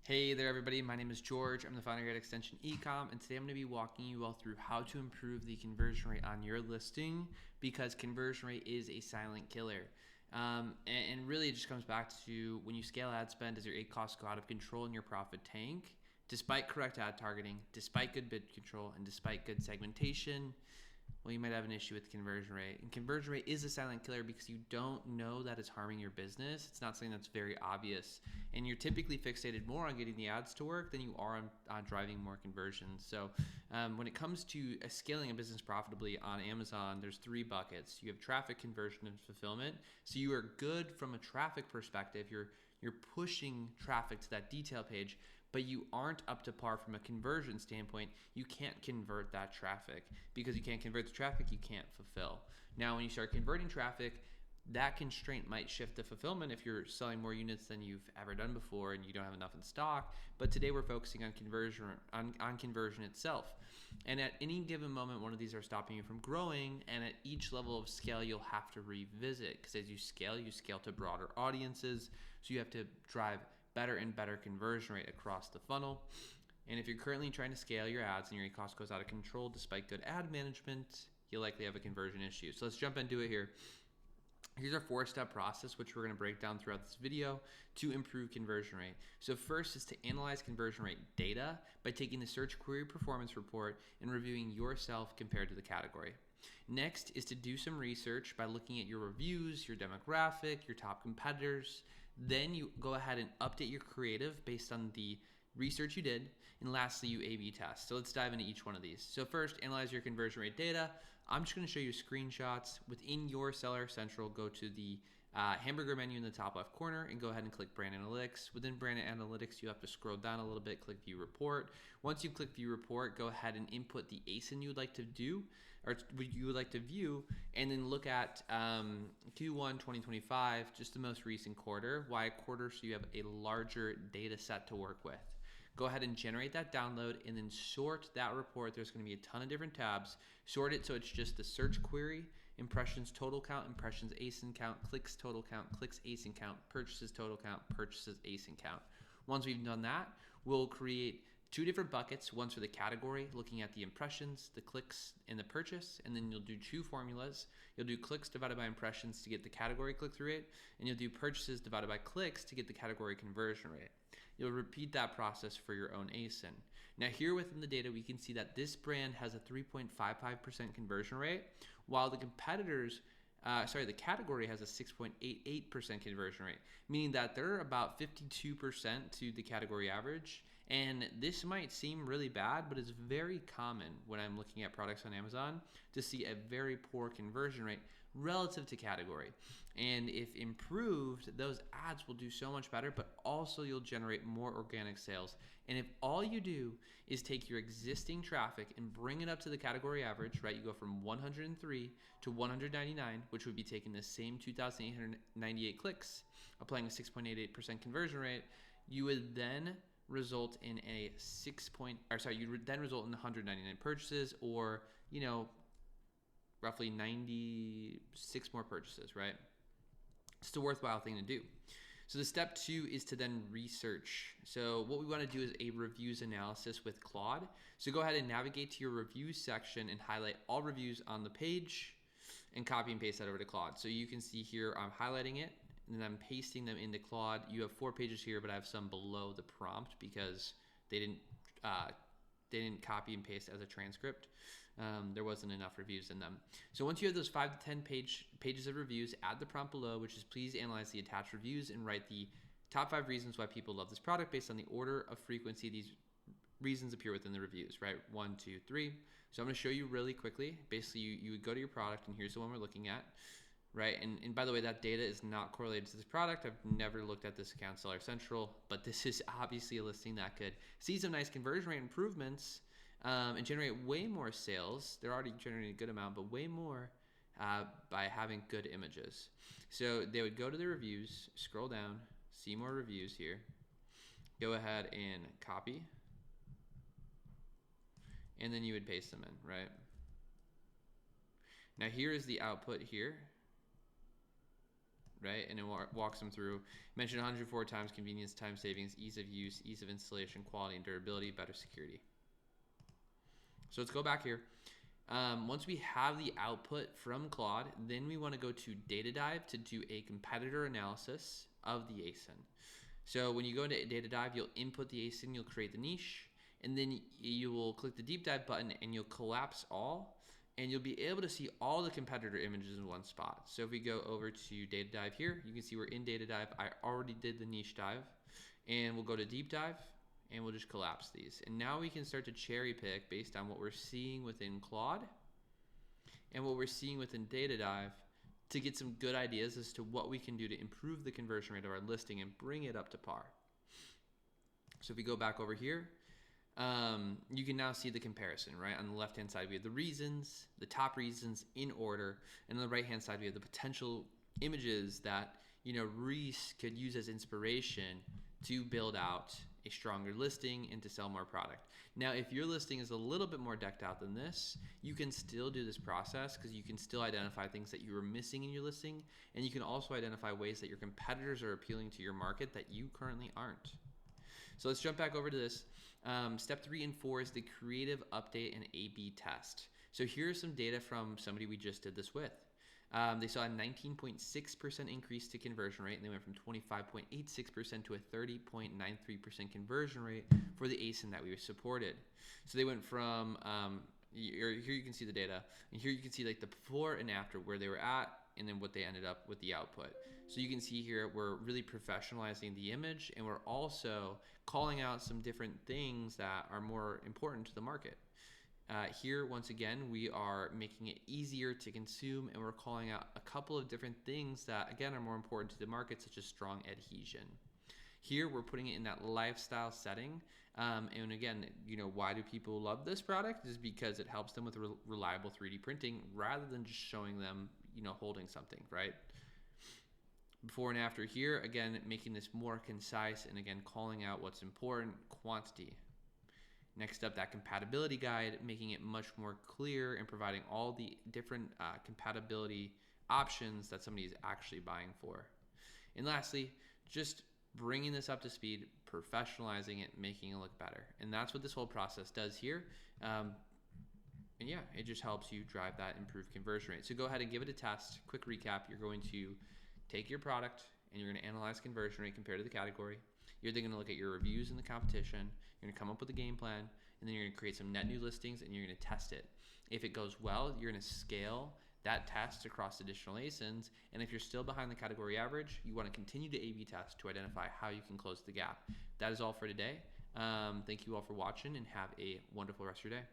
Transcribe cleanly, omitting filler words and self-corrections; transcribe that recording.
Hey there everybody, my name is George. I'm the founder here at Extension Ecom, and today I'm going to be walking you all through how to improve the conversion rate on your listing, because conversion rate is a silent killer. And really it just comes back to when you scale ad spend, does your ad cost go out of control and your profit tank? Despite correct ad targeting, despite good bid control, and despite good segmentation, well, you might have an issue with conversion rate. And conversion rate is a silent killer because you don't know that it's harming your business. It's not something that's very obvious. And you're typically fixated more on getting the ads to work than you are on driving more conversions. So when it comes to scaling a business profitably on Amazon, there's three buckets. You have traffic, conversion, and fulfillment. So you are good from a traffic perspective. You're pushing traffic to that detail page, but you aren't up to par from a conversion standpoint. You can't convert that traffic. Because you can't convert the traffic, you can't fulfill. Now, when you start converting traffic, that constraint might shift to fulfillment if you're selling more units than you've ever done before and you don't have enough in stock. But today we're focusing on conversion itself. And at any given moment, one of these are stopping you from growing, and at each level of scale, you'll have to revisit, because as you scale to broader audiences, so you have to drive better and better conversion rate across the funnel. And if you're currently trying to scale your ads and your cost goes out of control despite good ad management, you'll likely have a conversion issue. So let's jump into it here. Here's our 4-step process, which we're going to break down throughout this video to improve conversion rate. So first is to analyze conversion rate data by taking the search query performance report and reviewing yourself compared to the category. Next is to do some research by looking at your reviews, your demographic, your top competitors. Then you go ahead and update your creative based on the research you did. And lastly, you A/B test. So let's dive into each one of these. So first, analyze your conversion rate data. I'm just going to show you screenshots. Within your Seller Central, go to the hamburger menu in the top left corner and go ahead and click Brand Analytics. Within Brand Analytics, you have to scroll down a little bit, click View Report. Once you click View Report, go ahead and input the ASIN you would like to do, or you would like to view, and then look at Q1 2025, just the most recent quarter. Why a quarter? So you have a larger data set to work with. Go ahead and generate that download and then sort that report. There's going to be a ton of different tabs. Sort it so it's just the search query, impressions total count, impressions ASIN count, clicks total count, clicks ASIN count, purchases total count, purchases ASIN count. Once we've done that, we'll create two different buckets, one for the category, looking at the impressions, the clicks, and the purchase, and then you'll do two formulas. You'll do clicks divided by impressions to get the category click-through rate, and you'll do purchases divided by clicks to get the category conversion rate. You'll repeat that process for your own ASIN. Now here within the data, we can see that this brand has a 3.55% conversion rate, while the the category has a 6.88% conversion rate, meaning that they're about 52% to the category average. And this might seem really bad, but it's very common when I'm looking at products on Amazon to see a very poor conversion rate relative to category. And if improved, those ads will do so much better, but also you'll generate more organic sales. And if all you do is take your existing traffic and bring it up to the category average, right? You go from 103 to 199, which would be taking the same 2,898 clicks, applying a 6.88% conversion rate, you would then result in you would then result in 199 purchases, or, roughly 96 more purchases, right? It's a worthwhile thing to do. So the step 2 is to then research. So what we want to do is a reviews analysis with Claude. So go ahead and navigate to your reviews section and highlight all reviews on the page and copy and paste that over to Claude. So you can see here I'm highlighting it and then I'm pasting them into Claude. You have 4 pages here, but I have some below the prompt because they didn't copy and paste as a transcript. There wasn't enough reviews in them. So once you have those 5 to 10 pages of reviews, add the prompt below, which is please analyze the attached reviews and write the top 5 reasons why people love this product based on the order of frequency these reasons appear within the reviews, right? 1, 2, 3. So I'm going to show you really quickly. Basically, you would go to your product, and here's the one we're looking at, right? And by the way, that data is not correlated to this product. I've never looked at this account Seller Central, but this is obviously a listing that could see some nice conversion rate improvements and generate way more sales. They're already generating a good amount, but way more by having good images. So they would go to the reviews, scroll down, see more reviews here, go ahead and copy, and then you would paste them in, right? Now here is the output here. right? And it walks them through. Mentioned 104 times: convenience, time savings, ease of use, ease of installation, quality and durability, better security. So let's go back here. Once we have the output from Claude, then we want to go to Data Dive to do a competitor analysis of the ASIN. So when you go into Data Dive, you'll input the ASIN, you'll create the niche, and then you will click the Deep Dive button and you'll collapse all, and you'll be able to see all the competitor images in one spot. So if we go over to Data Dive here, you can see we're in Data Dive. I already did the niche dive, and we'll go to Deep Dive, and we'll just collapse these. And now we can start to cherry pick based on what we're seeing within Claude and what we're seeing within Data Dive to get some good ideas as to what we can do to improve the conversion rate of our listing and bring it up to par. So if we go back over here, you can now see the comparison, right? On the left-hand side, we have the reasons, the top reasons in order, and on the right-hand side, we have the potential images that, you know, Reese could use as inspiration to build out a stronger listing and to sell more product. Now, if your listing is a little bit more decked out than this, you can still do this process because you can still identify things that you were missing in your listing, and you can also identify ways that your competitors are appealing to your market that you currently aren't. So let's jump back over to this. Step 3 and 4 is the creative update and A/B test. So here's some data from somebody we just did this with. They saw a 19.6% increase to conversion rate, and they went from 25.86% to a 30.93% conversion rate for the ASIN that we supported. So they went from, here you can see the data, and here you can see like the before and after where they were at, and then what they ended up with the output. So you can see here, we're really professionalizing the image, and we're also calling out some different things that are more important to the market. Here, once again, we are making it easier to consume, and we're calling out a couple of different things that, again, are more important to the market, such as strong adhesion. Here, we're putting it in that lifestyle setting. And again, you know, why do people love this product? Is because it helps them with reliable 3D printing rather than just showing them, you know, holding something, right? Before and after here, again, making this more concise and again, calling out what's important, quantity. Next up, that compatibility guide, making it much more clear and providing all the different compatibility options that somebody is actually buying for. And lastly, just bringing this up to speed, professionalizing it, making it look better. And that's what this whole process does here. And yeah, it just helps you drive that improved conversion rate. So go ahead and give it a test. Quick recap, you're going to take your product and you're going to analyze conversion rate compared to the category. You're then going to look at your reviews in the competition. You're going to come up with a game plan, and then you're going to create some net new listings, and you're going to test it. If it goes well, you're going to scale that test across additional ASINs, and if you're still behind the category average, you want to continue to A/B test to identify how you can close the gap. That is all for today. Thank you all for watching, and have a wonderful rest of your day.